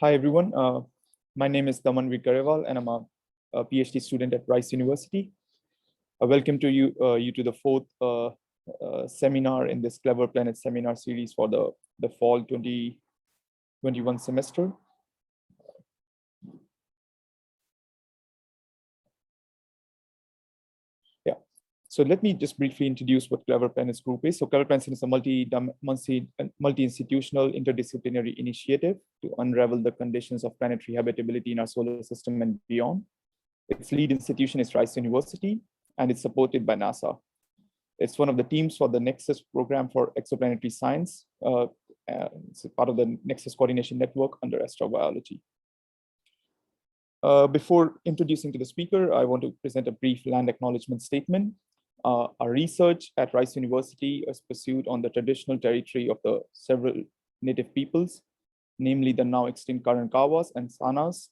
Hi, everyone. My name is Daman Garewal, and I'm a PhD student at Rice University. Welcome to you to the fourth seminar in this Clever Planet seminar series for the fall 2021 semester. Yeah. So let me just briefly introduce what Clever Planets Group is. So Clever Planets is a multi-institutional interdisciplinary initiative to unravel the conditions of planetary habitability in our solar system and beyond. Its lead institution is Rice University, and it's supported by NASA. It's one of the teams for the Nexus program for exoplanetary science. It's part of the Nexus coordination network under astrobiology. Before introducing to the speaker, I want to present a brief land acknowledgement statement. Our research at Rice University is pursued on the traditional territory of the several native peoples, namely the now extinct Karankawas and Sanas,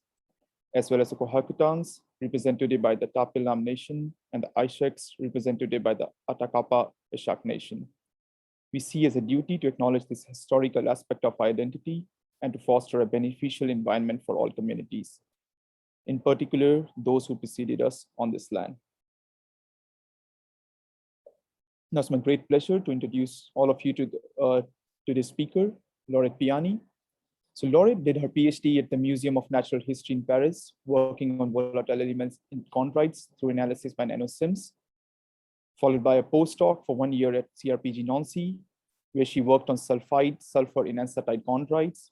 as well as the Cohocutans, represented by the Tapilam Nation, and the Aisheks, represented by the Atakapa Ishak Nation. We see as a duty to acknowledge this historical aspect of our identity and to foster a beneficial environment for all communities, in particular, those who preceded us on this land. Now it's my great pleasure to introduce all of you to the speaker, Laurette Piani. So Laurette did her PhD at the Museum of Natural History in Paris, working on volatile elements in chondrites through analysis by nanosims, followed by a postdoc for 1 year at CRPG Nancy, where she worked on sulfide sulfur in ansatite chondrites.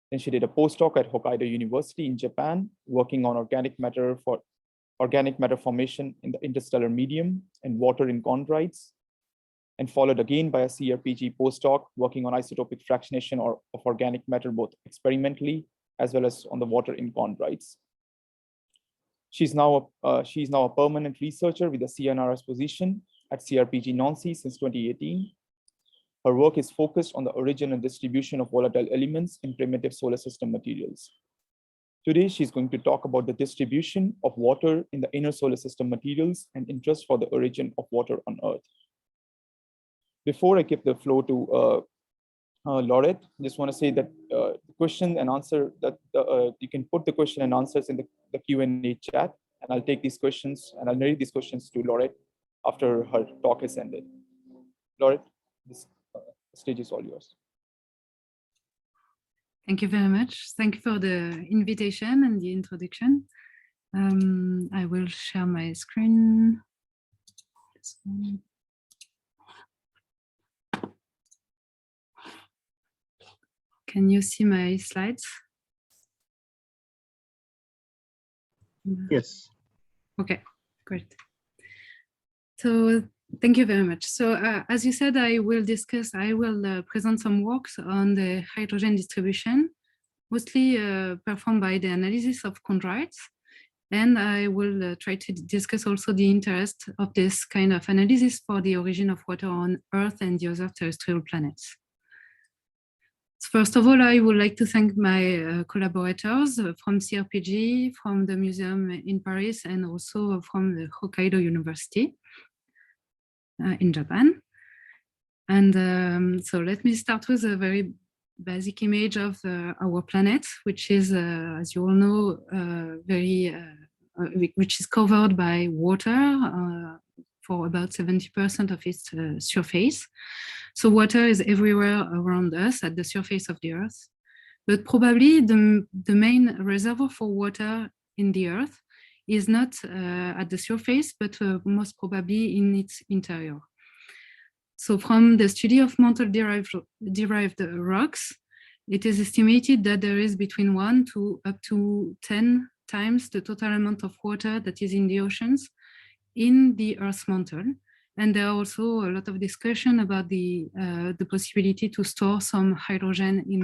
Then she did a postdoc at Hokkaido University in Japan, working on organic matter formation in the interstellar medium and water in chondrites, and followed again by a CRPG postdoc working on isotopic fractionation of organic matter, both experimentally as well as on the water in chondrites. She's now a permanent researcher with a CNRS position at CRPG Nancy since 2018. Her work is focused on the origin and distribution of volatile elements in primitive solar system materials. Today, she's going to talk about the distribution of water in the inner solar system materials and interest for the origin of water on Earth. Before I give the floor to Laurette, I just want to say that the question and answer that you can put the question and answers in the Q&A chat, and I'll take these questions and I'll narrate these questions to Laurette after her talk is ended. Laurette, this stage is all yours. Thank you very much. Thank you for the invitation and the introduction. I will share my screen. Can you see my slides? Yes. Okay, great. So thank you very much. So as you said, I will present some works on the hydrogen distribution, mostly performed by the analysis of chondrites. And I will try to discuss also the interest of this kind of analysis for the origin of water on Earth and the other terrestrial planets. First of all, I would like to thank my collaborators from CRPG, from the museum in Paris, and also from the Hokkaido University in Japan. And so let me start with a very basic image of our planet, which is, as you all know, which is covered by water for about 70% of its surface. So water is everywhere around us at the surface of the Earth, but probably the main reservoir for water in the Earth is not at the surface, but most probably in its interior. So from the study of mantle-derived rocks, it is estimated that there is between 1 to up to 10 times the total amount of water that is in the oceans in the Earth's mantle. And there are also a lot of discussion about the possibility to store some hydrogen in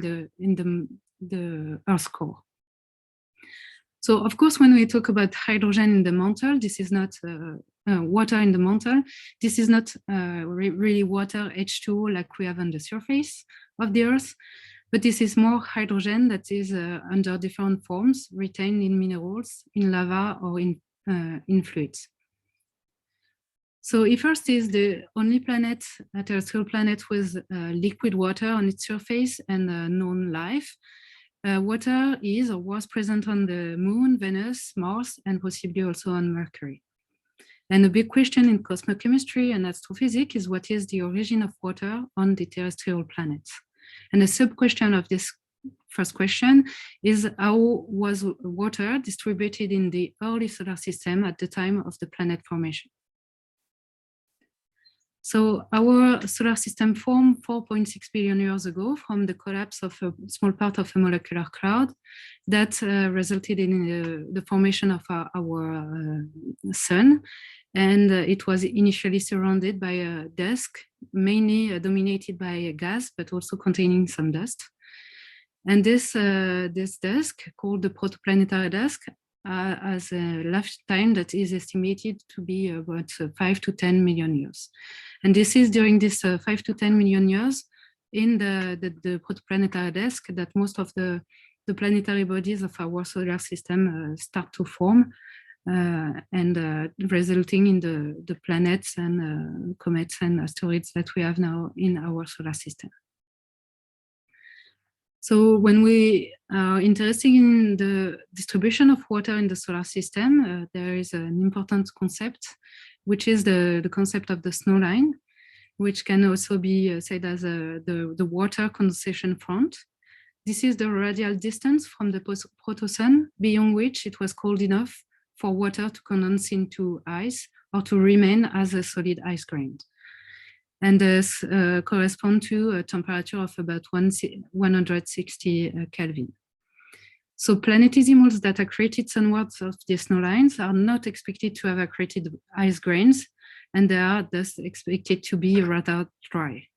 the Earth's core. So of course, when we talk about hydrogen in the mantle, this is not water in the mantle. This is not really water, H2O, like we have on the surface of the Earth, but this is more hydrogen that is under different forms, retained in minerals, in lava, or in fluids. So Earth is the only planet, terrestrial planet with liquid water on its surface and known life. water is or was present on the Moon, Venus, Mars, and possibly also on Mercury. And a big question in cosmochemistry and astrophysics is what is the origin of water on the terrestrial planets? And a sub-question of this first question is how was water distributed in the early solar system at the time of the planet formation? So our solar system formed 4.6 billion years ago from the collapse of a small part of a molecular cloud that resulted in the formation of our sun. And it was initially surrounded by a disk, mainly dominated by gas, but also containing some dust. And this disk, called the protoplanetary disk, has a lifetime that is estimated to be about 5 to 10 million years. And this is during this 5 to 10 million years in the protoplanetary disk that most of the planetary bodies of our solar system start to form, and resulting in the planets and comets and asteroids that we have now in our solar system. So when we are interested in the distribution of water in the solar system, there is an important concept, which is the concept of the snow line, which can also be said as the water condensation front. This is the radial distance from the protosun, beyond which it was cold enough for water to condense into ice or to remain as a solid ice grain. And this corresponds to a temperature of about 160 Kelvin. So planetesimals that are created sunwards of the snow lines are not expected to have accreted ice grains, and they are thus expected to be rather dry.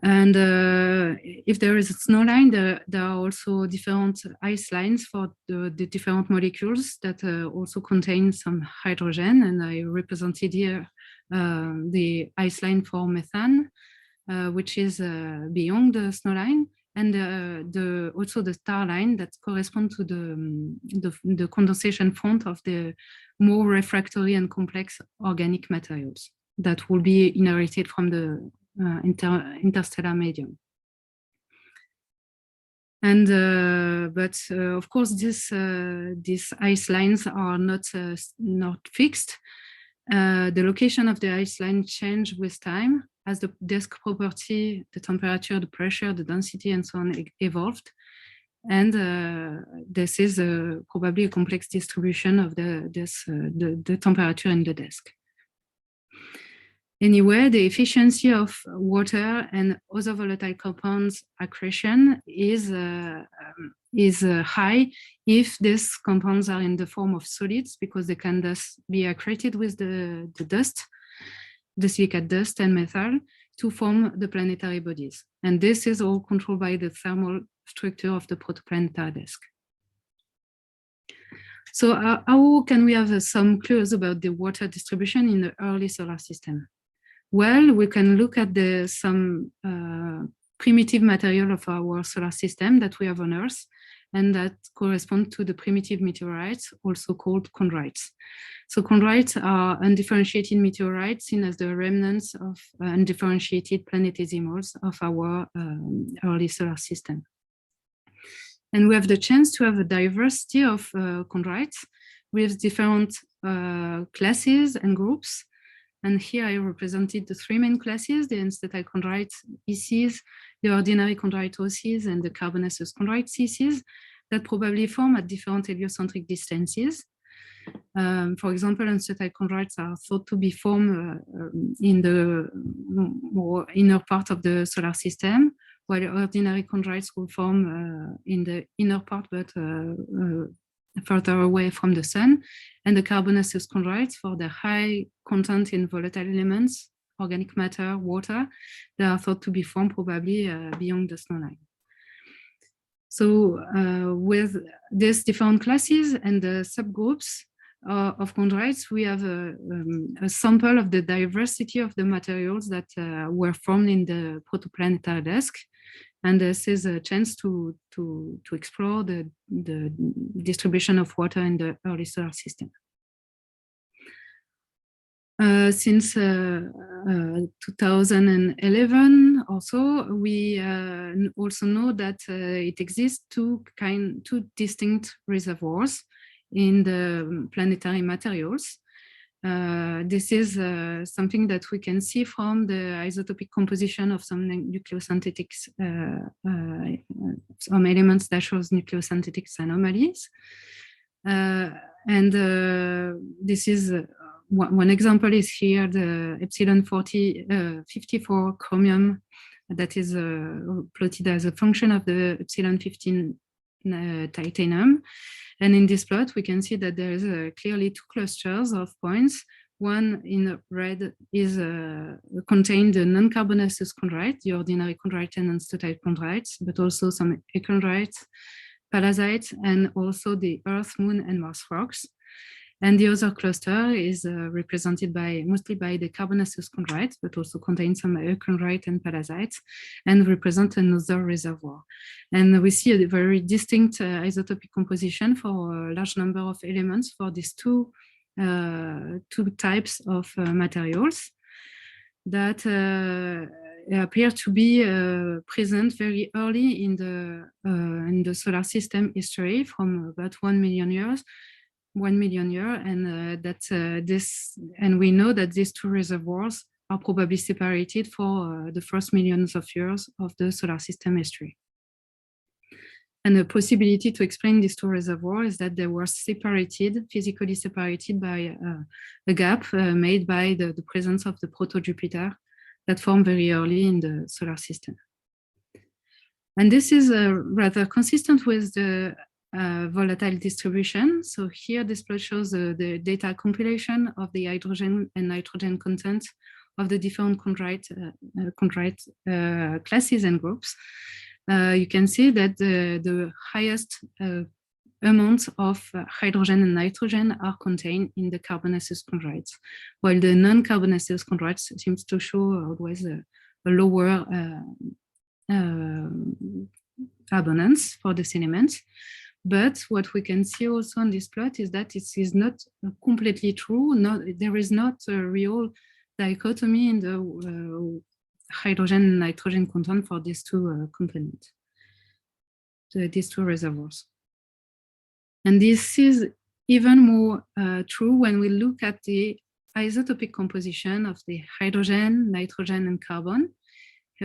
And if there is a snow line, there are also different ice lines for the different molecules that also contain some hydrogen. And I represented here the ice line for methane, which is beyond the snow line, and also the star line that corresponds to the condensation front of the more refractory and complex organic materials that will be inherited from the interstellar medium. And but of course, these ice lines are not fixed. The location of the ice line change with time as the disk property, the temperature, the pressure, the density, and so on evolved. And this is probably a complex distribution of the temperature in the disk. Anyway, the efficiency of water and other volatile compounds accretion is high if these compounds are in the form of solids, because they can thus be accreted with the dust, the silicate dust and metal, to form the planetary bodies. And this is all controlled by the thermal structure of the protoplanetary disk. So how can we have some clues about the water distribution in the early solar system? Well, we can look at some primitive material of our solar system that we have on Earth, and that correspond to the primitive meteorites, also called chondrites. So chondrites are undifferentiated meteorites seen as the remnants of undifferentiated planetesimals of our early solar system. And we have the chance to have a diversity of chondrites with different classes and groups. And here I represented the three main classes: the Untitled chondrite ECs, the ordinary chondrite OCs, and the carbonaceous chondrite CCs that probably form at different heliocentric distances. For example, Untitled chondrites are thought to be formed in the more inner part of the solar system, while ordinary chondrites will form in the inner part, but further away from the sun, and the carbonaceous chondrites, for their high content in volatile elements, organic matter, water, they are thought to be formed probably beyond the snow line. So with these different classes and the subgroups of chondrites, we have a sample of the diversity of the materials that were formed in the protoplanetary disk. And this is a chance to explore the distribution of water in the early solar system. Since 2011 or so, we also know that it exists two distinct reservoirs in the planetary materials. This is something that we can see from the isotopic composition of some nucleosynthetics, some elements that shows nucleosynthetics anomalies. This is one example is here the epsilon 54 chromium that is plotted as a function of the epsilon 15 titanium. And in this plot, we can see that there is clearly two clusters of points. One in red is contained the non-carbonaceous chondrite, the ordinary chondrite and non-sterile chondrites, but also some echondrites, palazites, and also the Earth, Moon, and Mars rocks. And the other cluster is represented mostly by the carbonaceous chondrites, but also contains some echondrite and palazites, and represent another reservoir. And we see a very distinct isotopic composition for a large number of elements for these two types of materials that appear to be present very early in the solar system history, from about 1 million years. 1 million years, and we know that these two reservoirs are probably separated for the first millions of years of the solar system history. And the possibility to explain these two reservoirs is that they were separated, physically separated by a gap made by the presence of the proto-Jupiter that formed very early in the solar system. And this is rather consistent with the volatile distribution. So here this plot shows the data compilation of the hydrogen and nitrogen content of the different chondrite classes and groups. You can see that the highest amounts of hydrogen and nitrogen are contained in the carbonaceous chondrites, while the non-carbonaceous chondrites seems to show always a lower abundance for this element. But what we can see also on this plot is that it is not completely true. There is not a real dichotomy in the hydrogen and nitrogen content for these two components, these two reservoirs. And this is even more true when we look at the isotopic composition of the hydrogen, nitrogen, and carbon.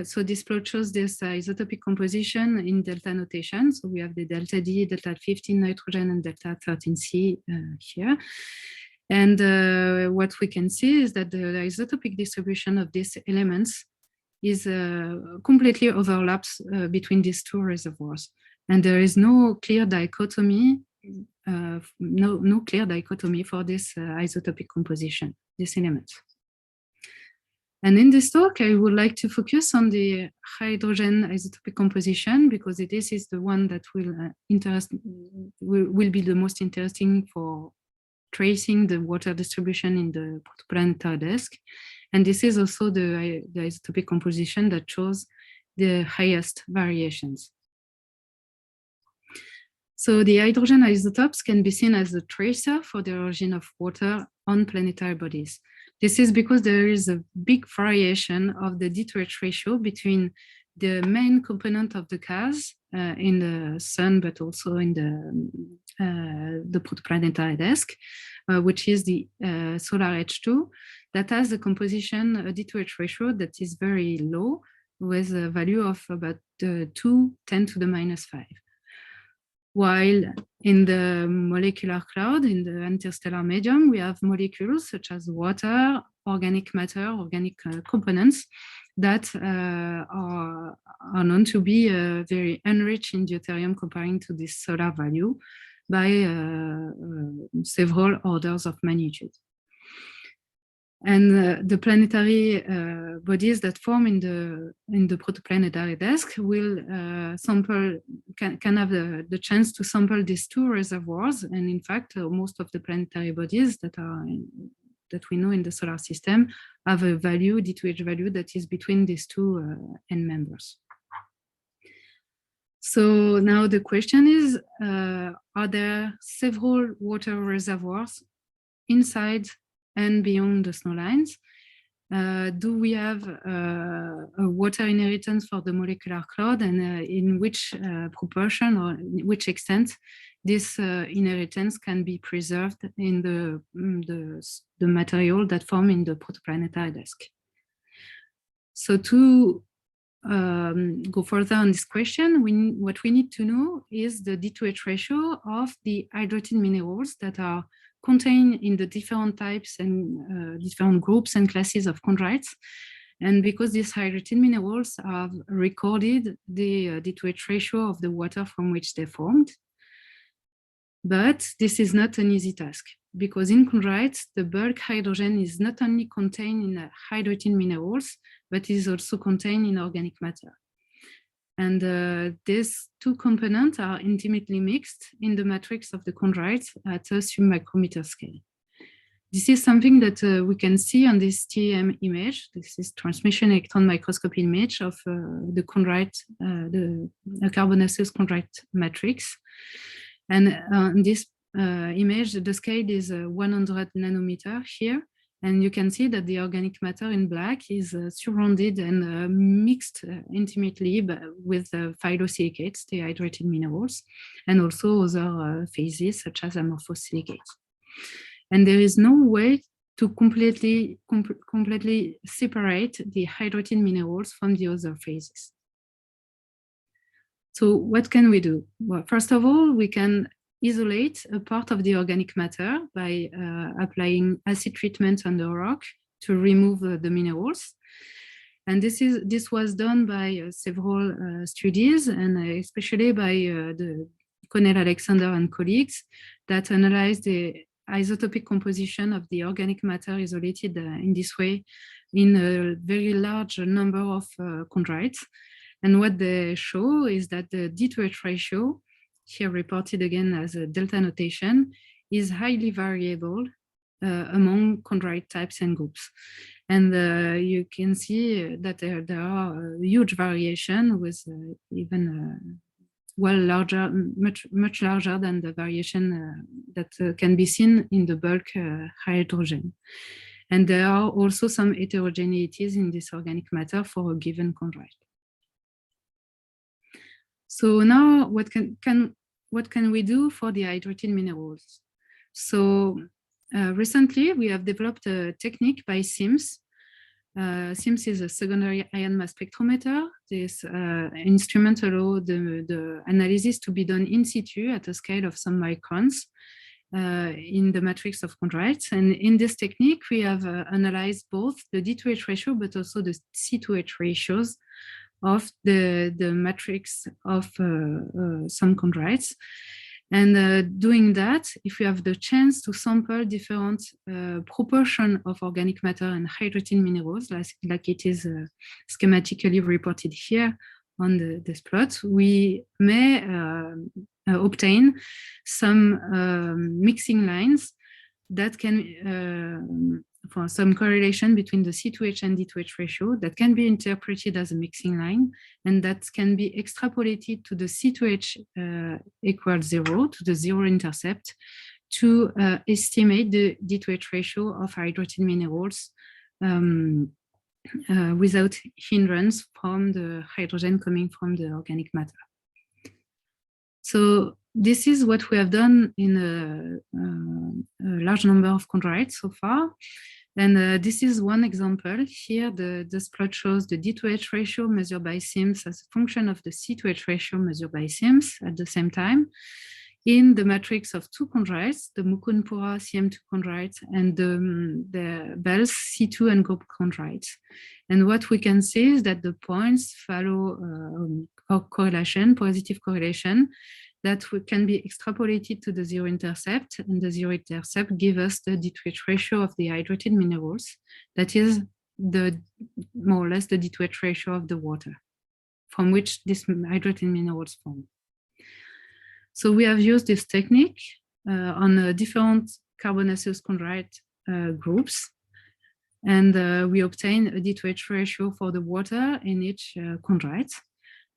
So this plot shows this isotopic composition in delta notation. So we have the delta D, delta 15 nitrogen, and delta 13C here. And what we can see is that the isotopic distribution of these elements is completely overlaps between these two reservoirs. And there is no clear dichotomy, no clear dichotomy for this isotopic composition, these elements. And in this talk, I would like to focus on the hydrogen isotopic composition because this is the one that will be the most interesting for tracing the water distribution in the protoplanetary disk. And this is also the isotopic composition that shows the highest variations. So the hydrogen isotopes can be seen as a tracer for the origin of water on planetary bodies. This is because there is a big variation of the D2H ratio between the main component of the gas in the sun, but also in the protoplanetary disk, which is the solar H2, that has a composition, a D2H ratio that is very low, with a value of about 2 10 to the minus 5. While in the molecular cloud, in the interstellar medium, we have molecules such as water, organic matter, organic components that are known to be very enriched in deuterium comparing to this solar value by several orders of magnitude. And the planetary bodies that form in the protoplanetary disk will can have the chance to sample these two reservoirs. And in fact, most of the planetary bodies that we know in the solar system have a value, D2H value, that is between these two end members. So now the question is, are there several water reservoirs inside and beyond the snow lines? Do we have a water inheritance for the molecular cloud, and in which proportion or in which extent this inheritance can be preserved in the material that form in the protoplanetary disk? So to go further on this question, what we need to know is the D2H ratio of the hydrogen minerals that are contained in the different types and different groups and classes of chondrites. And because these hydrogen minerals have recorded the D2H ratio of the water from which they formed. But this is not an easy task, because in chondrites, the bulk hydrogen is not only contained in hydrogen minerals, but is also contained in organic matter. And these two components are intimately mixed in the matrix of the chondrites at a submicrometer scale. This is something that we can see on this TEM image. This is transmission electron microscopy image of the chondrite, the carbonaceous chondrite matrix. And in this image, the scale is 100 nanometer here. And you can see that the organic matter in black is surrounded and mixed intimately with phyllosilicates, the hydrogen minerals, and also other phases such as amorphous silicates. And there is no way to completely separate the hydrogen minerals from the other phases. So what can we do? Well, first of all, we can isolate a part of the organic matter by applying acid treatment on the rock to remove the minerals. And this was done by several studies, and especially by the Connell Alexander and colleagues that analyzed the isotopic composition of the organic matter isolated in this way in a very large number of chondrites. And what they show is that the D2H ratio, here reported again as a delta notation, is highly variable among chondrite types and groups. And you can see that there are huge variation with even well larger, much larger than the variation that can be seen in the bulk hydrogen. And there are also some heterogeneities in this organic matter for a given chondrite. So now what can we do for the hydrogen minerals? So recently we have developed a technique by SIMS. SIMS is a secondary ion mass spectrometer. This instrument allows the analysis to be done in situ at a scale of some microns in the matrix of chondrites. And in this technique, we have analyzed both the D2H ratio, but also the C2H ratios of the matrix of some chondrites. And doing that, if we have the chance to sample different proportion of organic matter and hydrogen minerals, like it is schematically reported here on this plot, we may obtain some mixing lines that can for some correlation between the C2H and D2H ratio that can be interpreted as a mixing line, and that can be extrapolated to the C2H equals 0, to the zero intercept, to estimate the D2H ratio of hydrogen minerals without hindrance from the hydrogen coming from the organic matter. So this is what we have done in a large number of chondrites so far. And this is one example. Here, this plot shows the D2H ratio measured by SIMS as a function of the C2H ratio measured by SIMS at the same time in the matrix of two chondrites, the Mukunpura CM2 chondrites and the Bell's C2 and group chondrites. And what we can see is that the points follow correlation, positive correlation, that can be extrapolated to the zero intercept, and the zero intercept gives us the D2H ratio of the hydrogen minerals. That is more or less the D2H ratio of the water from which these hydrogen minerals form. So we have used this technique on different carbonaceous chondrite groups, and we obtain a D2H ratio for the water in each chondrite.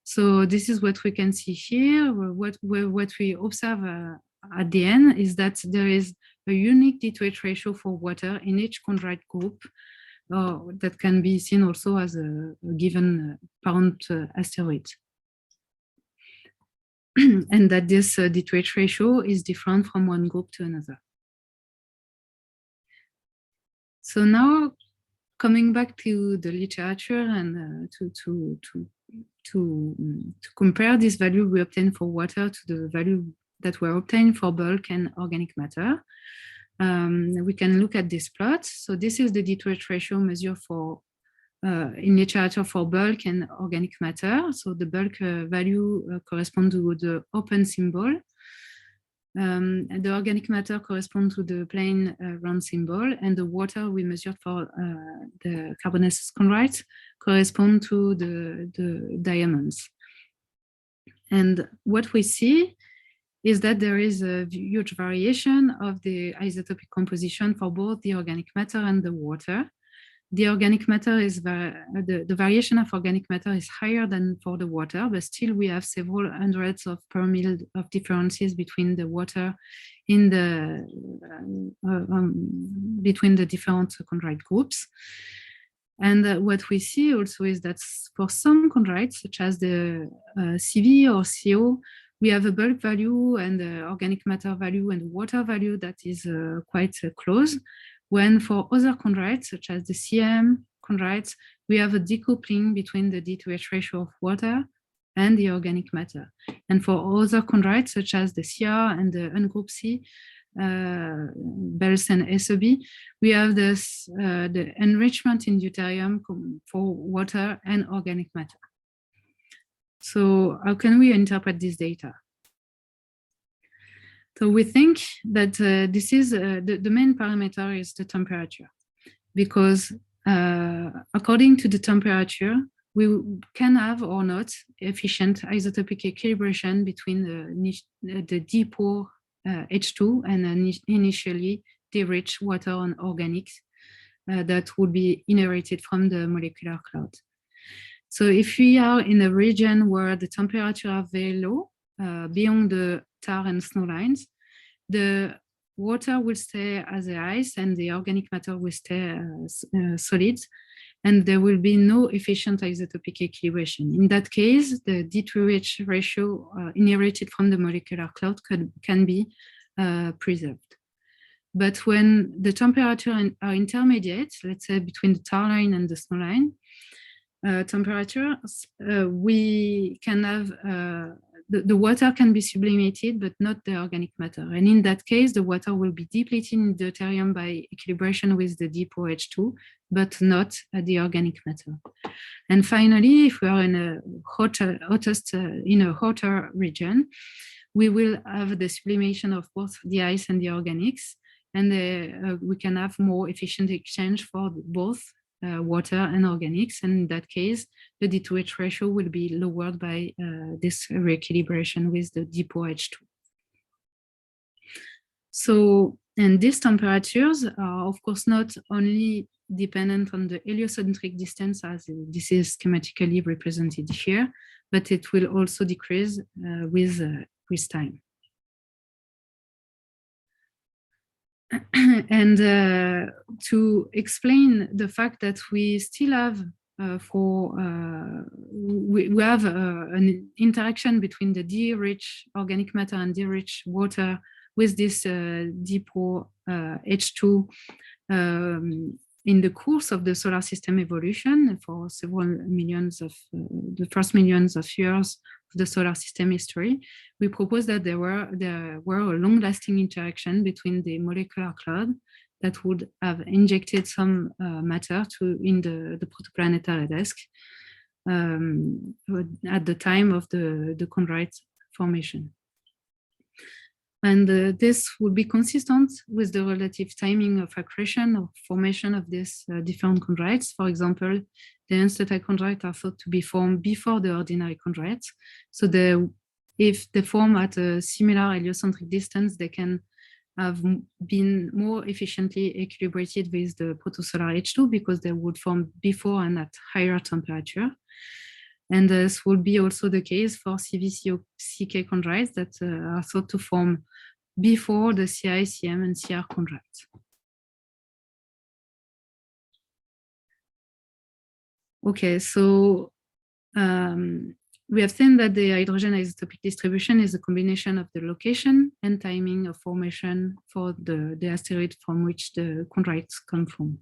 So this is what we can see here. What we observe at the end is that there is a unique D2H ratio for water in each chondrite group, that can be seen also as a given parent asteroid. And that this D2H ratio is different from one group to another. So now, coming back to the literature and to compare this value we obtain for water to the value that were obtained for bulk and organic matter, we can look at this plot. So this is the D2H ratio measured for in literature for bulk and organic matter. So the bulk value corresponds to the open symbol. And the organic matter corresponds to the plain round symbol, and the water we measured for the carbonaceous chondrites correspond to the diamonds. And what we see is that there is a huge variation of the isotopic composition for both the organic matter and the water. The organic matter is the variation of organic matter is higher than for the water, but still we have several hundreds of per mil of differences between the water in the between the different chondrite groups. And what we see also is that for some chondrites, such as the CV or CO, we have a bulk value and the organic matter value and water value that is quite close. When for other chondrites, such as the CM chondrites, we have a decoupling between the D2H ratio of water and the organic matter. And for other chondrites, such as the CR and the ungroup C, BELS and SOB, we have this, the enrichment in deuterium for water and organic matter. So how can we interpret this data? So we think that this is the main parameter is the temperature, because according to the temperature, we can have or not efficient isotopic equilibration between the depot H2 and initially the rich water and organics that would be inherited from the molecular cloud. So if we are in a region where the temperature are very low, beyond the tar and snow lines, the water will stay as the ice and the organic matter will stay solid, and there will be no efficient isotopic equilibration. In that case, the D2H ratio inherited from the molecular cloud can be preserved. But when the temperatures are intermediate, let's say between the tar line and the snow line, temperatures, we can have the water can be sublimated, but not the organic matter. And in that case, the water will be depleted in deuterium by equilibration with the depot H2, but not the organic matter. And finally, if we are in a hotter region, we will have the sublimation of both the ice and the organics, and we can have more efficient exchange for both water and organics, and in that case, the D2H ratio will be lowered by this reequilibration with the depot H2. So, and these temperatures are of course not only dependent on the heliocentric distance, as this is schematically represented here, but it will also decrease with time. And to explain the fact that we still have we have an interaction between the D-rich organic matter and D-rich water with this depot H2 in the course of the solar system evolution for several millions of the first millions of years of the solar system history. We propose that there were a long-lasting interaction between the molecular cloud that would have injected some matter in the protoplanetary disk at the time of the chondrite formation. And this would be consistent with the relative timing of accretion or formation of these different chondrites. For example, the unstable chondrites are thought to be formed before the ordinary chondrites. So if they form at a similar heliocentric distance, they can have been more efficiently equilibrated with the protosolar H2 because they would form before and at higher temperature. And this will be also the case for CVCK chondrites that are thought to form before the CI, CM, and CR chondrites. Okay, so we have seen that the hydrogen isotopic distribution is a combination of the location and timing of formation for the asteroid from which the chondrites come from.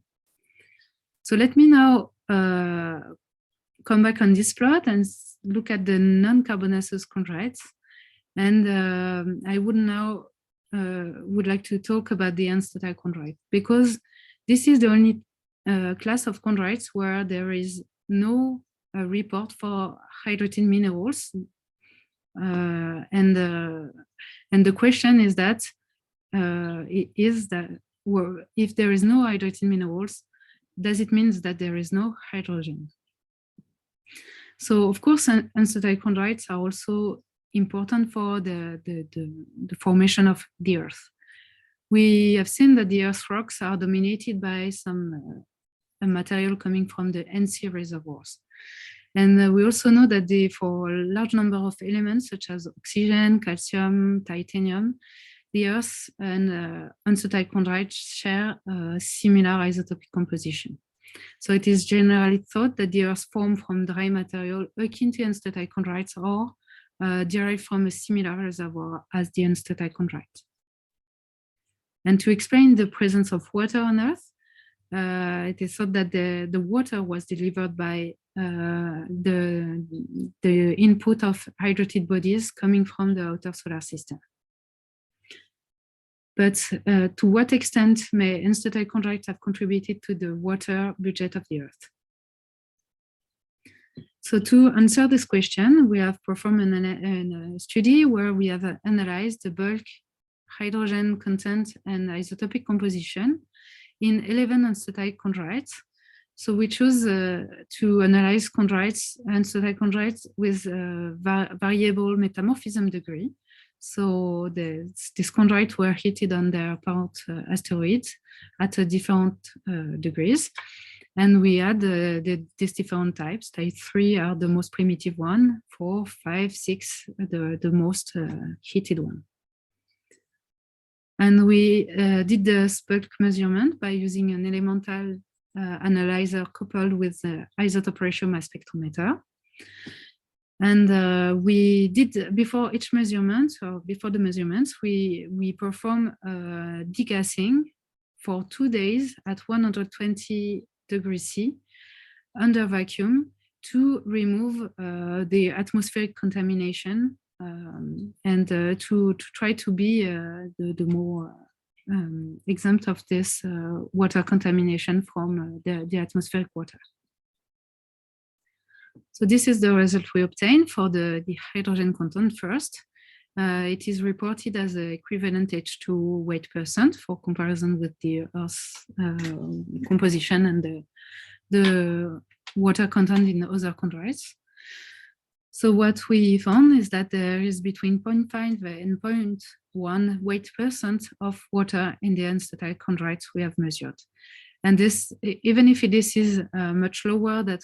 So let me now come back on this plot and look at the non-carbonaceous chondrites. And I would now would like to talk about the Untitled chondrite, because this is the only class of chondrites where there is no report for hydrogen minerals. And the question is that, if there is no hydrogen minerals, does it mean that there is no hydrogen? So of course, Untitled chondrites are also important for the formation of the Earth. We have seen that the Earth rocks are dominated by some material coming from the NC reservoirs. And we also know that for a large number of elements, such as oxygen, calcium, titanium, the Earth and Untitled chondrites share a similar isotopic composition. So it is generally thought that the Earth formed from dry material akin to Untitled chondrites or derived from a similar reservoir as the Untitled chondrite. And to explain the presence of water on Earth, it is thought that the water was delivered by the input of hydrated bodies coming from the outer solar system. But to what extent may Untitled chondrites have contributed to the water budget of the Earth? So to answer this question, we have performed a study where we have analyzed the bulk, hydrogen content, and isotopic composition in 11 Untitled chondrites. So we chose to analyze Untitled chondrites with variable metamorphism degree. So these chondrites were heated on their parent asteroids at different degrees. And we had these different types. Type 3 are the most primitive one, 4, 5, 6, the most heated one. And we did the bulk measurement by using an elemental analyzer coupled with the isotope ratio mass spectrometer. And we did, before each measurement, or before the measurements, we perform degassing for 2 days at 120 degrees C under vacuum to remove the atmospheric contamination and to try to be the more exempt of this water contamination from the atmospheric water. So this is the result we obtained for the hydrogen content first. It is reported as an equivalent H2 weight % for comparison with the Earth's composition and the water content in the other chondrites. So what we found is that there is between 0.5 and 0.1 weight % of water in the Untitled chondrites we have measured. And this, even if this is much lower than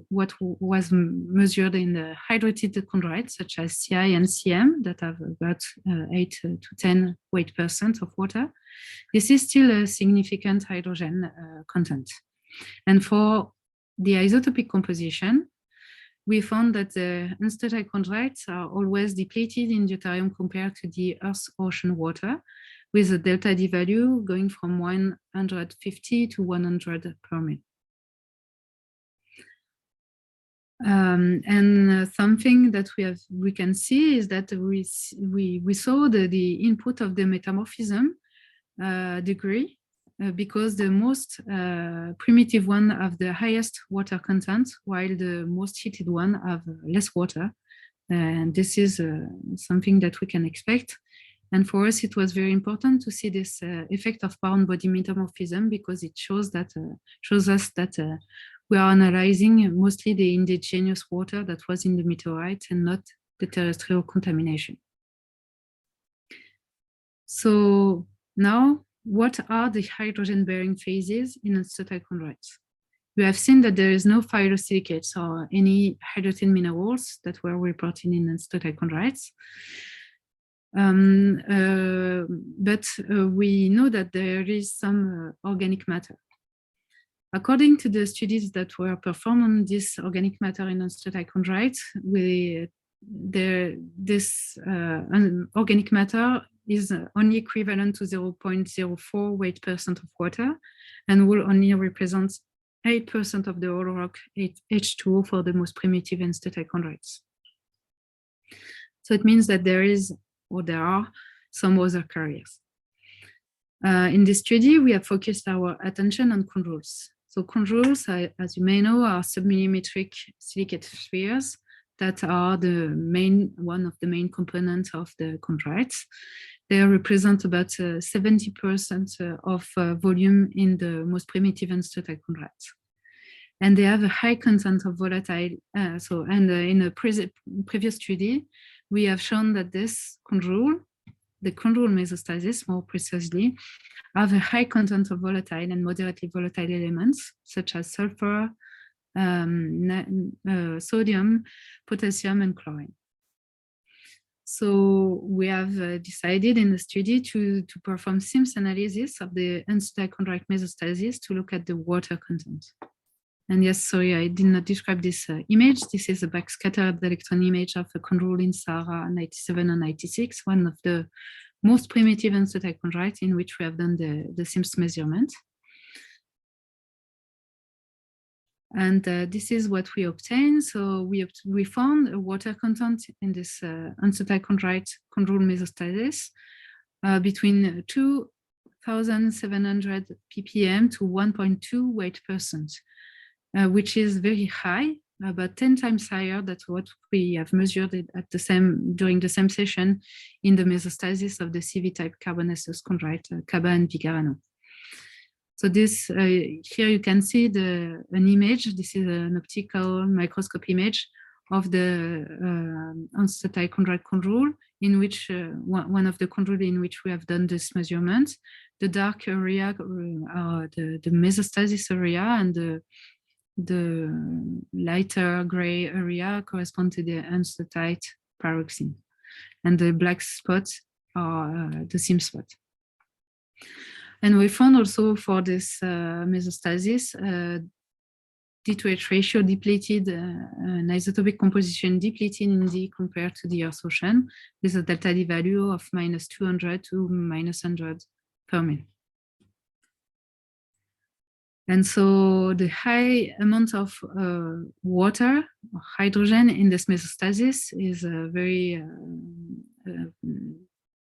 what was measured in the hydrated chondrites, such as CI and CM, that have about 8 to 10 weight % of water, this is still a significant hydrogen content. And for the isotopic composition, we found that the Untitled chondrites are always depleted in deuterium compared to the Earth's ocean water, with a delta D value going from 150 to 100 per mil. And something that we can see is that we saw the input of the metamorphism degree because the most primitive one have the highest water content, while the most heated one have less water. And this is something that we can expect. And for us, it was very important to see this effect of parent body metamorphism, because it shows us that we are analyzing mostly the indigenous water that was in the meteorite and not the terrestrial contamination. So now, what are the hydrogen-bearing phases in Untitled chondrites? We have seen that there is no phyllosilicates or any hydrogen minerals that were reported in Untitled chondrites. But we know that there is some organic matter. According to the studies that were performed on this organic matter in non-static chondrites, this organic matter is only equivalent to 0.04 weight percent of water and will only represent 8% of the whole rock H2O for the most primitive and static chondrites. So it means that there is, or there are, some other carriers. In this study, we have focused our attention on chondrules. So chondrules, as you may know, are submillimetric silicate spheres that are one of the main components of the chondrites. They represent about 70% of volume in the most primitive and static chondrites. And they have a high content of volatile. In a previous study, we have shown that this chondrule, the chondrule mesostasis more precisely, have a high content of volatile and moderately volatile elements such as sulfur, sodium, potassium, and chlorine. So we have decided in the study to perform SIMS analysis of the unstatic chondrite mesostasis to look at the water content. And yes, sorry, I did not describe this image. This is a backscattered electron image of a chondrule in Sahara 97 and 96, one of the most primitive unstatic chondrites in which we have done the SIMS measurement. And this is what we obtained. So we found a water content in this unstatic chondrite chondrule mesostasis between 2,700 ppm to 1.2 weight percent. Which is very high, about 10 times higher than what we have measured during the same session in the mesostasis of the CV-type carbonaceous chondrite, Caba and Vigarano. So this here you can see an image. This is an optical microscope image of the unstatic chondrite chondrule, in which one of the chondrule in which we have done this measurement. The dark area are the mesostasis area, and the lighter gray area correspond to the unstatite pyroxene, and the black spots are the SIM spot. And we found also for this mesostasis D2H ratio depleted, an isotopic composition depleted in D compared to the Earth's ocean, with a delta D value of -200 to -100 per mil. And so the high amount of water, or hydrogen in this mesostasis is very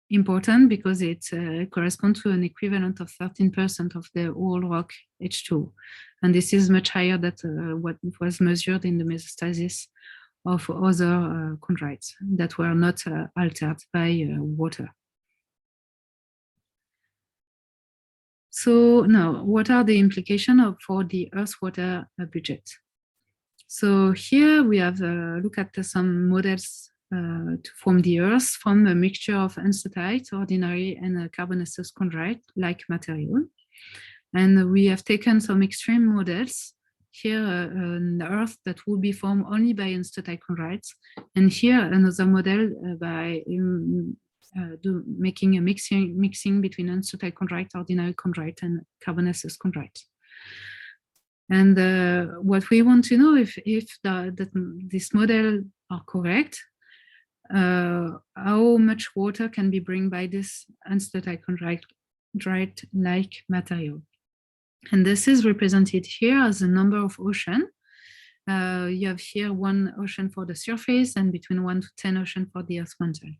important because it corresponds to an equivalent of 13% of the whole rock H2O. And this is much higher than what was measured in the mesostasis of other chondrites that were not altered by water. So now, what are the implications for the Earth water budget? So here we have a look at some models to form the Earth from a mixture of unstatite, ordinary, and carbonaceous chondrite-like material. And we have taken some extreme models. Here, an Earth that will be formed only by unstatite chondrites, and here another model by making a mixing between unstatite chondrite, ordinary chondrite, and carbonaceous chondrite. And what we want to know if this model are correct, how much water can be bring by this unstatite chondrite-like material. And this is represented here as a number of oceans. You have here one ocean for the surface and between 1 to 10 oceans for the Earth mantle.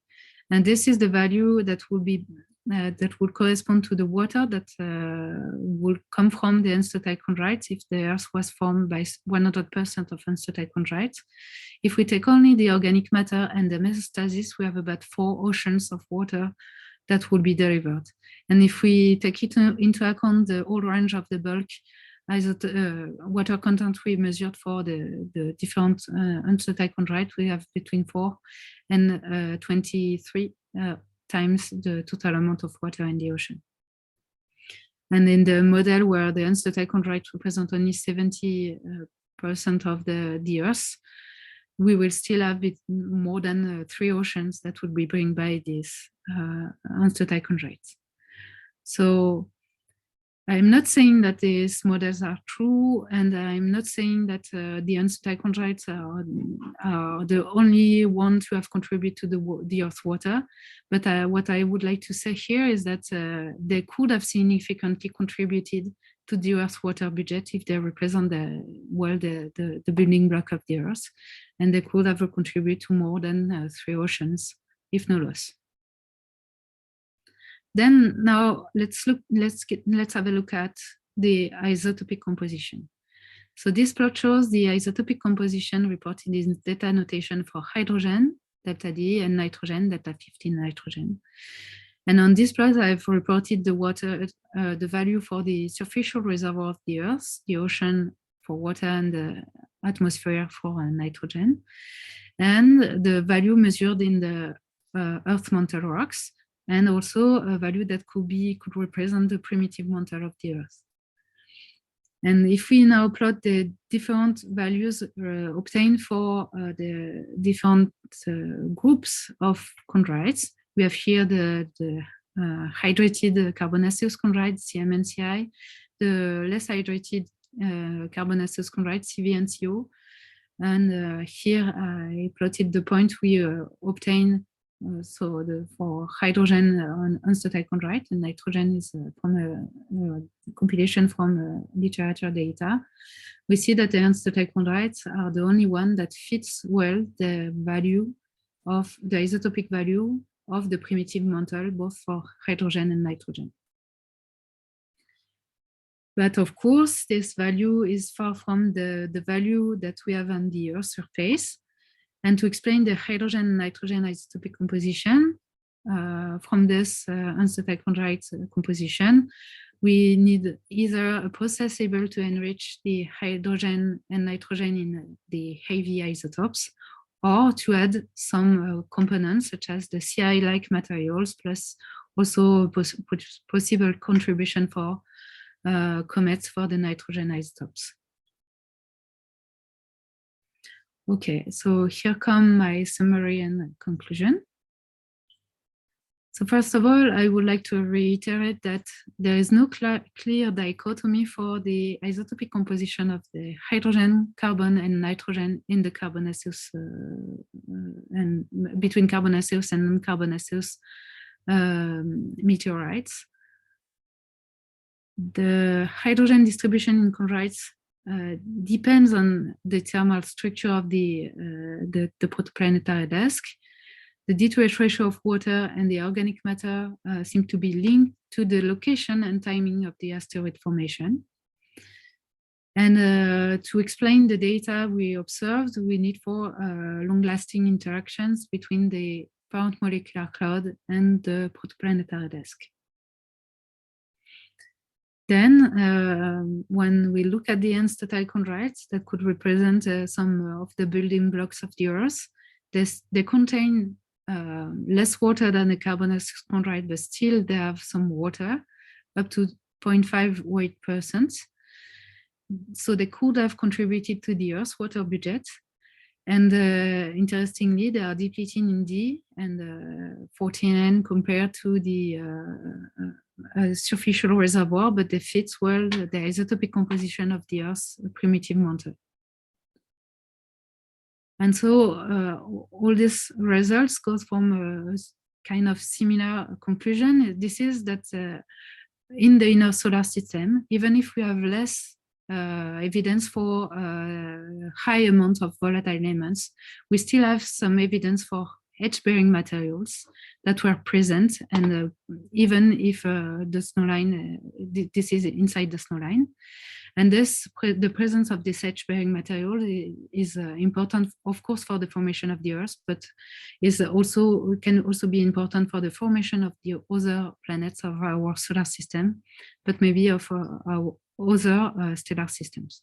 And this is the value that will be that would correspond to the water that will come from the unstatite chondrites if the Earth was formed by 100% of unstatite chondrites. If we take only the organic matter and the mesostasis, we have about 4 oceans of water that will be delivered. And if we take it into account the whole range of the bulk water content we measured for the different unstatite chondrites, we have between 4 and 23 times the total amount of water in the ocean. And in the model where the unstatite chondrites represent only 70% of the Earth, we will still have more than 3 oceans that would be bring by these Untitled Chondrites. So I'm not saying that these models are true, and I'm not saying that the Untitled Chondrites are the only ones who have contributed to the Earth's water. But what I would like to say here is that they could have significantly contributed to the Earth's water budget if they represent the building block of the Earth, and they could have contributed to more than 3 oceans, if no less. Then now let's have a look at the isotopic composition. So this plot shows the isotopic composition reported in data notation for hydrogen, delta D, and nitrogen, delta 15 nitrogen. And on this plot, I've reported the value for the superficial reservoir of the Earth, the ocean for water, and the atmosphere for nitrogen, and the value measured in the Earth mantle rocks, and also a value that could represent the primitive mantle of the Earth. And if we now plot the different values obtained for the different groups of chondrites, we have here the hydrated carbonaceous chondrites, CM and CI, the less hydrated carbonaceous chondrites, CV and CO. And here I plotted the point we obtained. For hydrogen on Untitled Chondrite, and nitrogen is from a compilation from literature data. We see that the Untitled Chondrites are the only one that fits well the value of the isotopic value of the primitive mantle, both for hydrogen and nitrogen. But of course, this value is far from the value that we have on the Earth's surface. And to explain the hydrogen and nitrogen isotopic composition from this Untitled Chondrite composition, we need either a process able to enrich the hydrogen and nitrogen in the heavy isotopes, or to add some components such as the CI-like materials, plus also possible contribution for comets for the nitrogen isotopes. Okay, so here come my summary and conclusion. So first of all, I would like to reiterate that there is no clear dichotomy for the isotopic composition of the hydrogen, carbon, and nitrogen in the carbonaceous and between carbonaceous and non-carbonaceous meteorites. The hydrogen distribution in chondrites depends on the thermal structure of the protoplanetary disk. The D2H ratio of water and the organic matter seem to be linked to the location and timing of the asteroid formation. And to explain the data we observed, we need for long-lasting interactions between the parent molecular cloud and the protoplanetary disk. Then, when we look at the Untitled Chondrites that could represent some of the building blocks of the Earth, they contain less water than the carbonaceous chondrite, but still they have some water, up to 0.5 weight%. So they could have contributed to the Earth's water budget. And interestingly, they are depleting in D and 14N compared to the superficial reservoir, but they fit well the isotopic composition of the Earth's primitive mantle. And so all these results goes from a kind of similar conclusion. This is that in the inner solar system, even if we have less evidence for high amount of volatile elements, we still have some evidence for H-bearing materials that were present, and even if the snow line, this is inside the snow line. And the presence of this H-bearing material is important, of course, for the formation of the Earth, but can also be important for the formation of the other planets of our solar system, but maybe of our other stellar systems.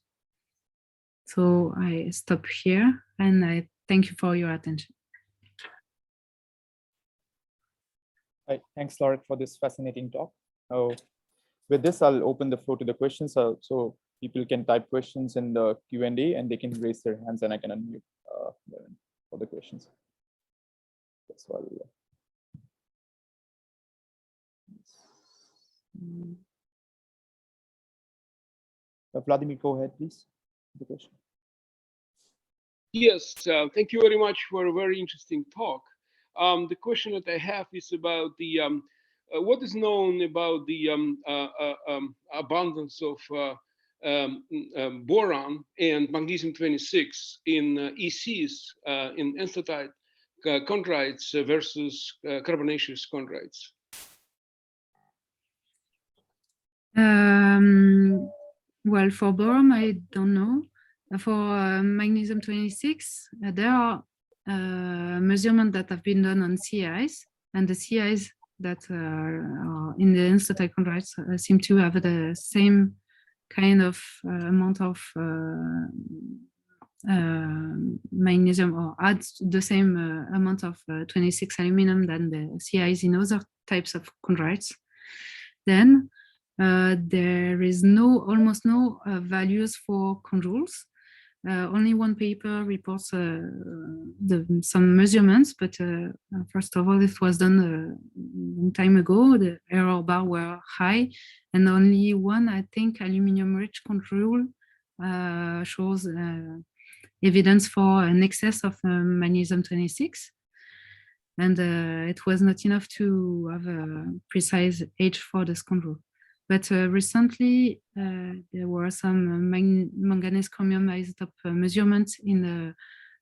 So I stop here, and I thank you for your attention. Right. Thanks, Laurette, for this fascinating talk. With this, I'll open the floor to the questions. So people can type questions in the Q&A and they can raise their hands and I can unmute other questions. That's why. Vladimir, go ahead, please. The question. Yes, thank you very much for a very interesting talk. The question that I have is about the what is known about the abundance of boron and magnesium-26 in ECs, in enstatite chondrites versus carbonaceous chondrites? Well, for boron, I don't know. For magnesium-26, there are measurements that have been done on CIs, and the CIs that are in the enstatite chondrites seem to have the same kind of amount of magnesium, or adds the same amount of 26 aluminum than the CIs in other types of chondrites. Then there is almost no values for chondrules. Only one paper reports some measurements, but first of all, it was done a long time ago. The error bar were high, and only one, I think, aluminum-rich chondrule shows evidence for an excess of magnesium-26. And it was not enough to have a precise age for the chondrule. But recently, there were some manganese chromium isotope measurements in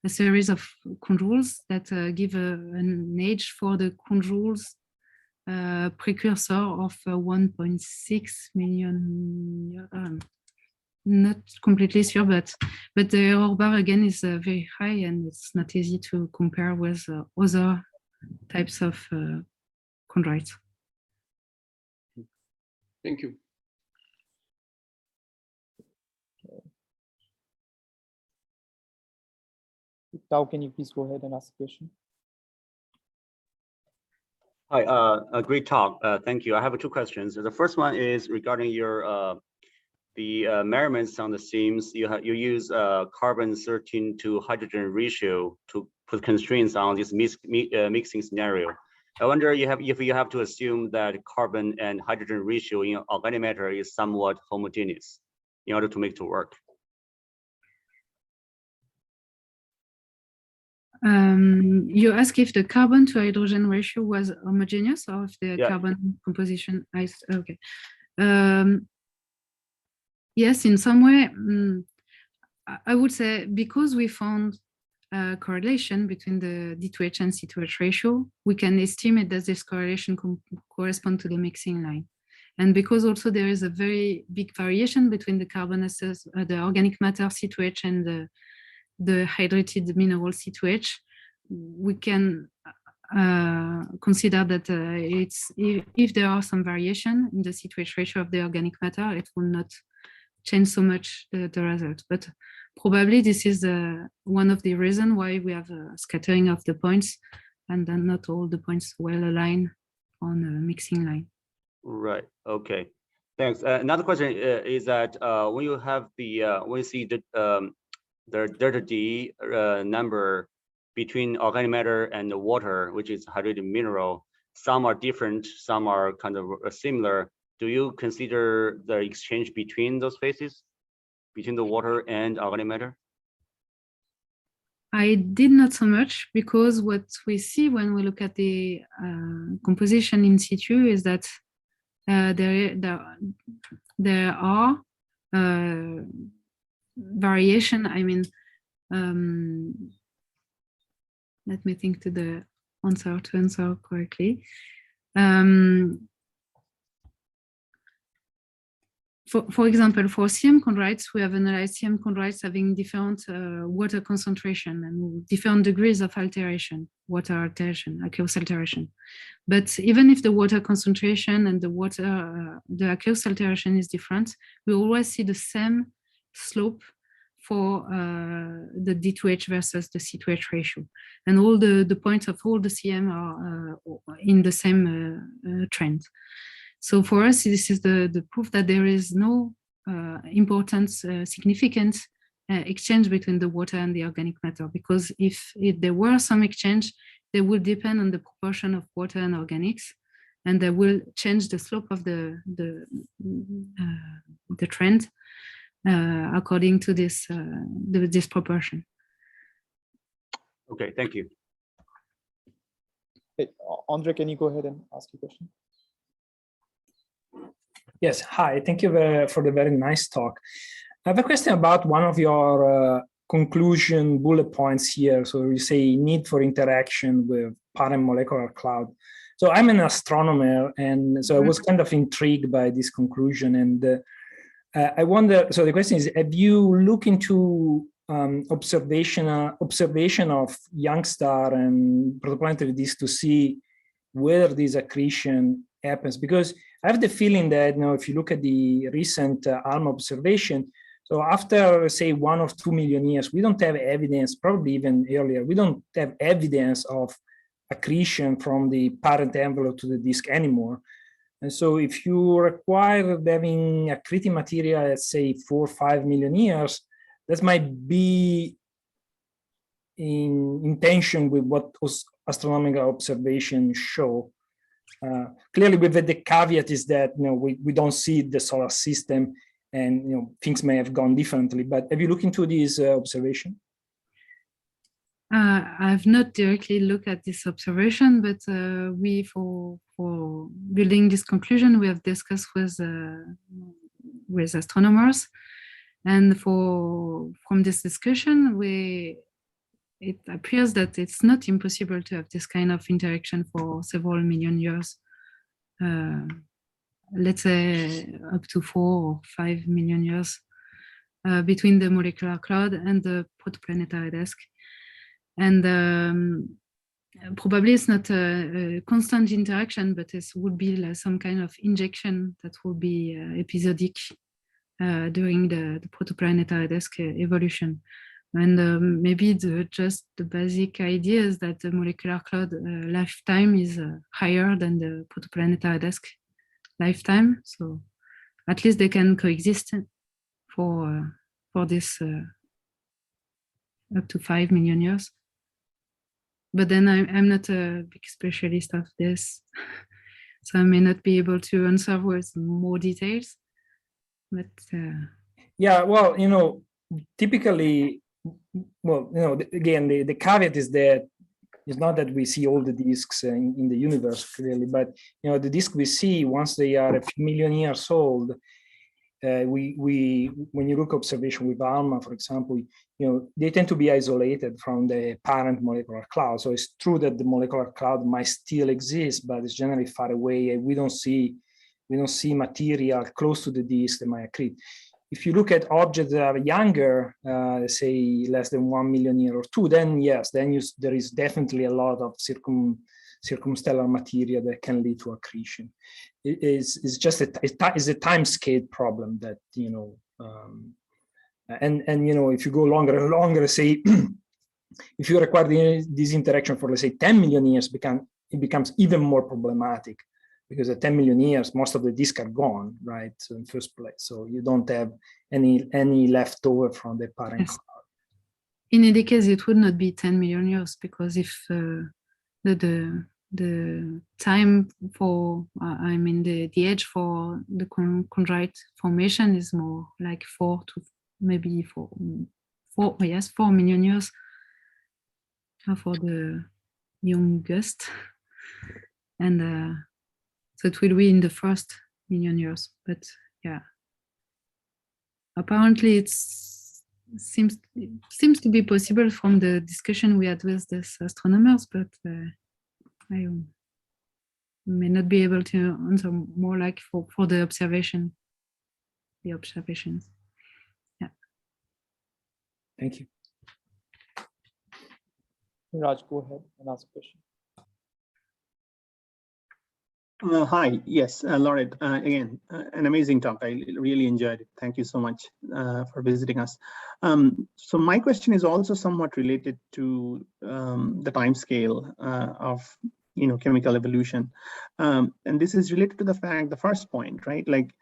a series of chondrules that give an age for the chondrules precursor of 1.6 million. Not completely sure, but the error bar again is very high, and it's not easy to compare with other types of chondrites. Thank you. Tao, can you please go ahead and ask a question? Hi, a great talk. Thank you. I have two questions. The first one is regarding your the measurements on the seams. You use carbon-13 to hydrogen ratio to put constraints on this mixing scenario. I wonder if you have to assume that carbon and hydrogen ratio in organic matter is somewhat homogeneous in order to make it work. You ask if the carbon to hydrogen ratio was homogeneous, or if the carbon composition is okay. Yes, in some way, I would say, because we found a correlation between the D2H and C2H ratio, we can estimate that this correlation corresponds to the mixing line. And because also there is a very big variation between the carbonaceous, the organic matter C2H and the hydrated mineral C2H, we can consider that if there are some variation in the C2H ratio of the organic matter, it will not change so much the result. But probably this is one of the reasons why we have a scattering of the points, and then not all the points well aligned on a mixing line. Right. Okay. Thanks. Another question is that when you have when you see the delta D number between organic matter and the water, which is hydrated mineral, some are different, some are kind of similar. Do you consider the exchange between those phases, between the water and organic matter? I did not so much, because what we see when we look at the composition in situ is that there are variation. I mean, let me think to the answer to answer correctly. For example, for CM chondrites, we have analyzed CM chondrites having different water concentration and different degrees of alteration, water alteration, aqueous alteration. But even if the water concentration and the aqueous alteration is different, we always see the same slope for the D2H versus the C2H ratio. And all the points of all the CM are in the same trend. So for us, this is the proof that there is no important significant exchange between the water and the organic matter, because if there were some exchange, they would depend on the proportion of water and organics, and they will change the slope of the trend according to this proportion. Okay, thank you. Hey, Andre, can you go ahead and ask your question? Yes, hi, thank you for the very nice talk. I have a question about one of your conclusion bullet points here. So you say need for interaction with parent molecular cloud. So I'm an astronomer, and so I was kind of intrigued by this conclusion. And I wonder, so the question is, have you looked into observation of young star and protoplanetary disks to see whether this accretion happens? Because I have the feeling that, you know, if you look at the recent ALMA observation, so after, say, 1 or 2 million years, we don't have evidence, probably even earlier, we don't have evidence of accretion from the parent envelope to the disk anymore. And so if you require having accreting material at, say, 4 or 5 million years, that might be in tension with what astronomical observations show. Clearly, with the caveat is that, you know, we don't see the solar system, and, you know, things may have gone differently. But have you looked into this observation? I've not directly looked at this observation, but we, for building this conclusion, we have discussed with astronomers, and from this discussion, it appears that it's not impossible to have this kind of interaction for several million years. Let's say up to 4 or 5 million years between the molecular cloud and the protoplanetary disk. And probably it's not a constant interaction, but it would be like some kind of injection that would be episodic during the protoplanetary disk evolution. And maybe just the basic idea is that the molecular cloud lifetime is higher than the protoplanetary disk lifetime. So at least they can coexist for this up to 5 million years. But then I'm not a big specialist of this, so I may not be able to answer with more details. But yeah, well, you know, typically, well, you know, again, the caveat is that it's not that we see all the disks in the universe clearly, but, you know, the disk we see, once they are a few million years old, when you look observation with ALMA, for example, you know, they tend to be isolated from the parent molecular cloud. So it's true that the molecular cloud might still exist, but it's generally far away, and we don't see material close to the disk that might accrete. If you look at objects that are younger, say less than 1 million year or 2, then yes, then there is definitely a lot of circumstellar material that can lead to accretion. It's just a time scale problem that, you know, and you know, if you go longer and longer, say, if you require this interaction for, let's say, 10 million years, it becomes even more problematic, because at 10 million years, most of the disks are gone, right? So in first place, so you don't have any leftover from the parent yes. cloud. In any case, it would not be 10 million years, because if the time for, I mean, the age for the chondrite formation is more like 4 to maybe 4 million years for the youngest, and so it will be in the first million years. But yeah, apparently it seems to be possible from the discussion we had with these astronomers, but I may not be able to answer more like for the observations. Yeah. Thank you. Raj, go ahead and ask a question. Hi, yes, Laurette, again, an amazing talk. I really enjoyed it. Thank you so much for visiting us. So my question is also somewhat related to the time scale of, you know, chemical evolution. And this is related to the fact, the first point, right? Like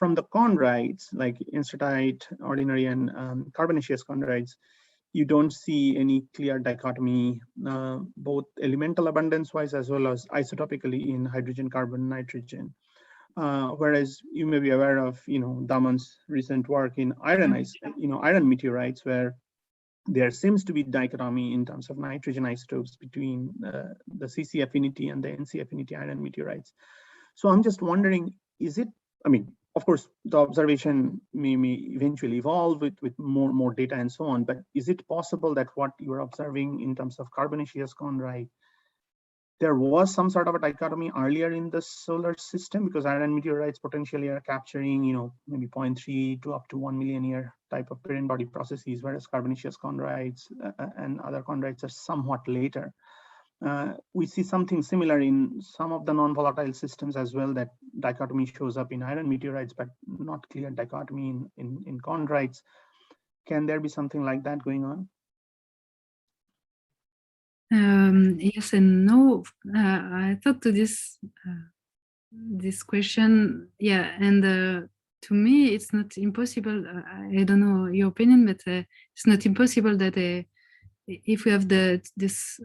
from the chondrites, like instatite, ordinary, and carbonaceous chondrites, you don't see any clear dichotomy, both elemental abundance-wise as well as isotopically in hydrogen, carbon, nitrogen. Whereas you may be aware of, Daman's recent work in iron, iron meteorites, where there seems to be dichotomy in terms of nitrogen isotopes between the CC affinity and the NC affinity iron meteorites. So I'm just wondering, is it, of course, the observation may eventually evolve with more data and so on, but is it possible that what you're observing in terms of carbonaceous chondrite, there was some sort of a dichotomy earlier in the solar system, because iron meteorites potentially are capturing, maybe 0.3 to up to 1 million year type of parent body processes, whereas carbonaceous chondrites and other chondrites are somewhat later. We see something similar in some of the non-volatile systems as well, that dichotomy shows up in iron meteorites, but not clear dichotomy in chondrites. Can there be something like that going on? Yes and no. I thought to this question, yeah, and to me, it's not impossible. I don't know your opinion, but it's not impossible that if we have this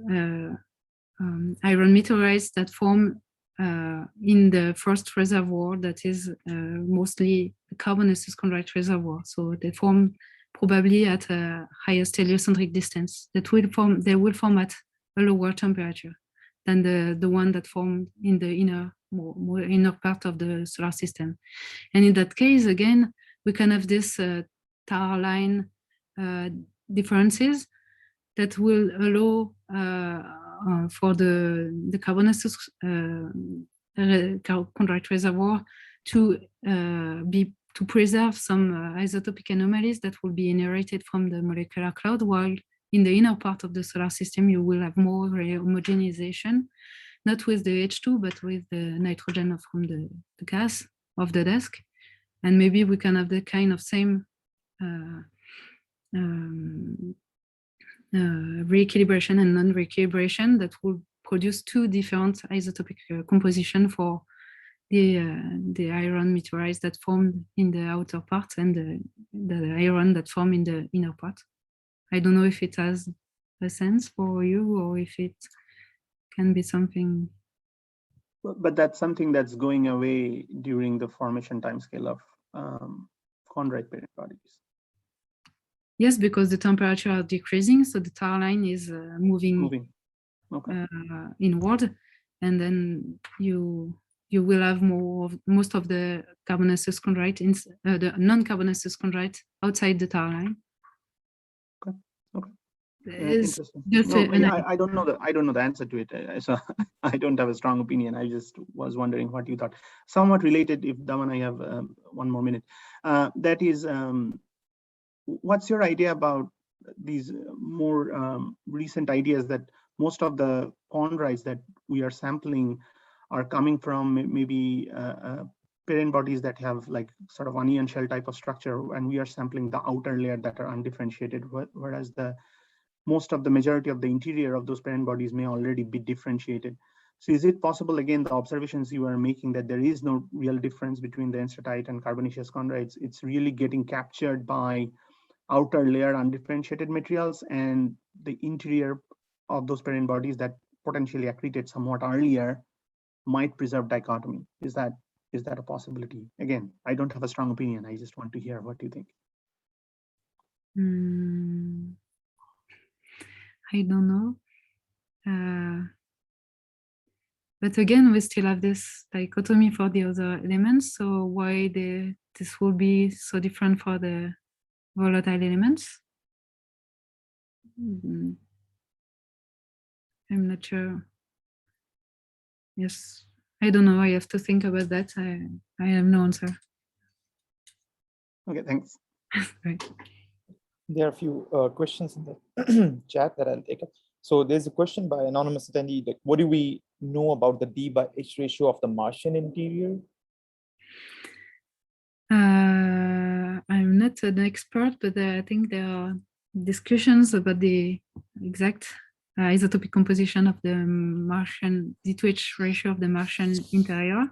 iron meteorites that form in the first reservoir, that is mostly the carbonaceous chondrite reservoir, so they form probably at a highest heliocentric distance. They will form at a lower temperature than the one that formed in the more inner part of the solar system. And in that case, again, we can have this tar line differences that will allow for the carbonaceous chondrite reservoir to preserve some isotopic anomalies that will be inherited from the molecular cloud, while in the inner part of the solar system, you will have more homogenization, not with the H2, but with the nitrogen from the gas of the disk. And maybe we can have the kind of same re-equilibration and non-re-equilibration that will produce two different isotopic composition for the iron meteorites that formed in the outer part and the iron that formed in the inner part. I don't know if it has a sense for you or if it can be something. But that's something that's going away during the formation timescale of chondrite parent bodies. Yes, because the temperature are decreasing, so the tar line is moving. Okay. Inward, and then you will have most of the carbonaceous chondrite, the non-carbonaceous chondrite outside the tar line. Okay. Interesting. I don't know the answer to it, so I don't have a strong opinion. I just was wondering what you thought. Somewhat related, if Daman, I have 1 more minute. That is, what's your idea about these more recent ideas that most of the chondrites that we are sampling are coming from maybe parent bodies that have like sort of onion shell type of structure, and we are sampling the outer layer that are undifferentiated, whereas most of the majority of the interior of those parent bodies may already be differentiated. So is it possible, again, the observations you are making, that there is no real difference between the instatite and carbonaceous chondrites? It's really getting captured by outer layer undifferentiated materials, and the interior of those parent bodies that potentially accreted somewhat earlier might preserve dichotomy. Is that a possibility? Again, I don't have a strong opinion. I just want to hear what you think. I don't know. But again, we still have this dichotomy for the other elements. So why this will be so different for the volatile elements? I'm not sure. Yes, I don't know. I have to think about that. I have no answer. Okay, thanks. Right. There are a few questions in the chat that I'll take up. So there's a question by anonymous attendee, like, what do we know about the D/H ratio of the Martian interior? I'm not an expert, but I think there are discussions about the exact isotopic composition of the Martian, D/H ratio of the Martian interior.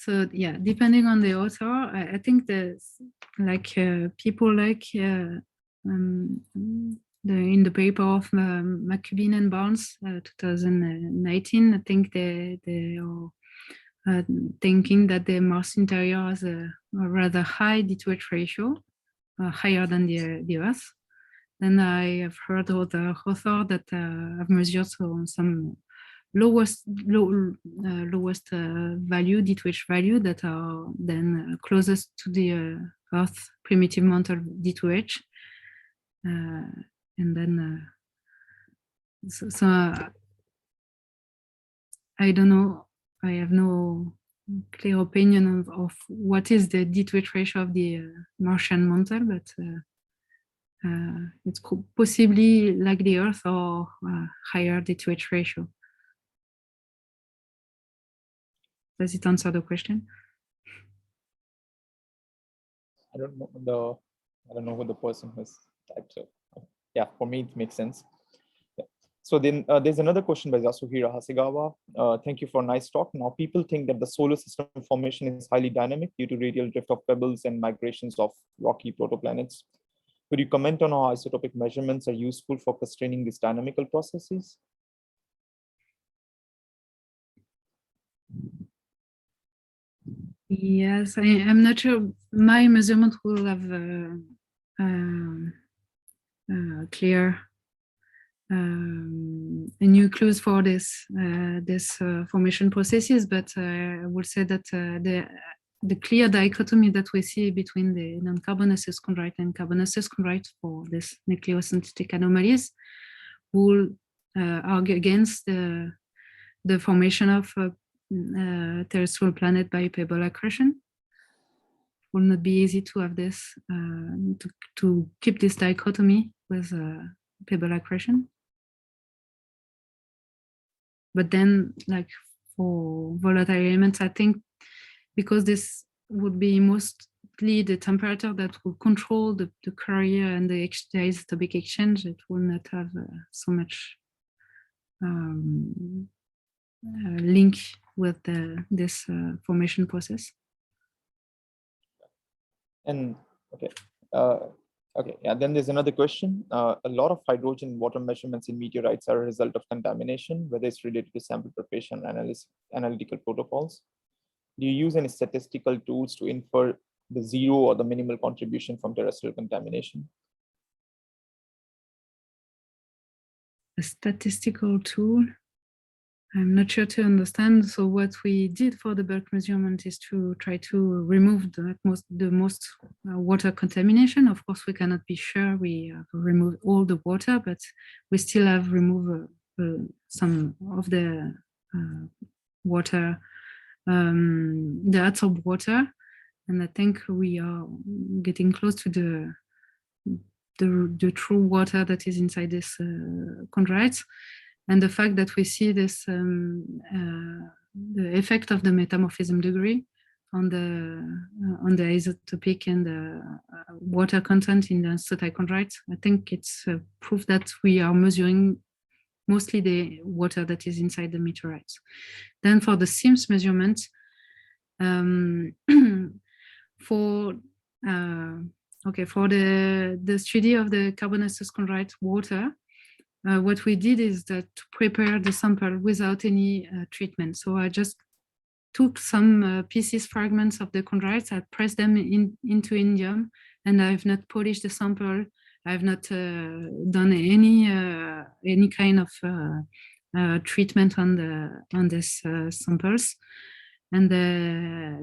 So yeah, depending on the author, I think there's like people like in the paper of McCubbin and Barnes, 2019, I think they are thinking that the Mars interior has a rather high D2H ratio, higher than the Earth. Then I have heard other authors that have measured some lowest value, D2H value, that are then closest to the Earth primitive mantle D2H. And then, so I don't know, I have no clear opinion of what is the D2H ratio of the Martian mantle, but it's possibly like the Earth or higher D2H ratio. Does it answer the question? I don't know who the person has typed. So yeah, for me it makes sense. Yeah. So then there's another question by Yasuhiro Hasegawa. Thank you for a nice talk. Now people think that the solar system formation is highly dynamic due to radial drift of pebbles and migrations of rocky protoplanets. Could you comment on how isotopic measurements are useful for constraining these dynamical processes? Yes, I'm not sure my measurement will have clear nucleus for this formation processes, but I would say that the clear dichotomy that we see between the non-carbonaceous chondrite and carbonaceous chondrite for this nucleosynthetic anomalies will argue against the formation of terrestrial planet by pebble accretion. It will not be easy to have this, to keep this dichotomy with pebble accretion. But then, like for volatile elements, I think because this would be mostly the temperature that will control the carrier and the isotopic exchange, it will not have so much link with this formation process. And okay, yeah. Then there's another question. A lot of hydrogen water measurements in meteorites are a result of contamination, whether it's related to sample preparation, analytical protocols. Do you use any statistical tools to infer the zero or the minimal contribution from terrestrial contamination? A statistical tool? I'm not sure to understand. So what we did for the bulk measurement is to try to remove the most water contamination. Of course, we cannot be sure we have removed all the water, but we still have removed some of the water, the adsorbed water. And I think we are getting close to the true water that is inside this chondrites. And the fact that we see this, the effect of the metamorphism degree on the isotopic and the water content in the asteroid chondrites, I think it's proof that we are measuring mostly the water that is inside the meteorites. Then for the SIMS measurement, for the study of the carbonaceous chondrite water, what we did is that to prepare the sample without any treatment. So I just took some pieces, fragments of the chondrites, I pressed them into indium, and I've not polished the sample. I've not done any kind of treatment on these samples, and they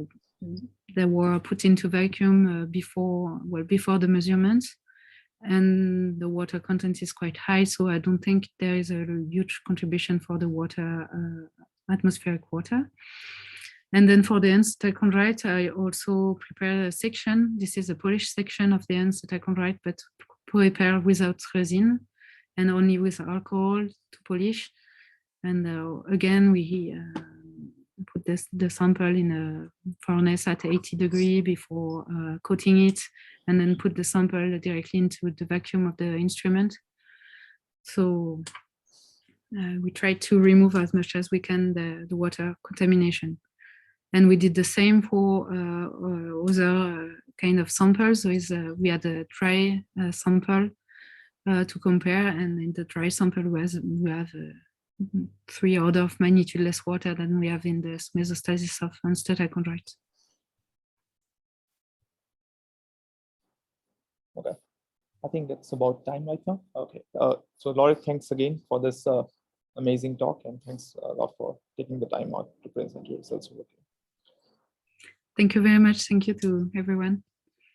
were put into vacuum before the measurement. And the water content is quite high, so I don't think there is a huge contribution for the water, atmospheric water. And then for the anesthetic chondrite, I also prepared a section. This is a polished section of the anesthetic chondrite, but prepared without resin and only with alcohol to polish. And again, we put the sample in a furnace at 80 degrees before coating it, and then put the sample directly into the vacuum of the instrument. So we try to remove as much as we can the water contamination. And we did the same for other kind of samples. We had a dry sample to compare, and in the dry sample we have 3 orders of magnitude less water than we have in the mesostasis of unstable chondrites. Okay, I think that's about time right now. Okay, so Laurette, thanks again for this amazing talk, and thanks a lot for taking the time out to present your results. Thank you very much. Thank you to everyone.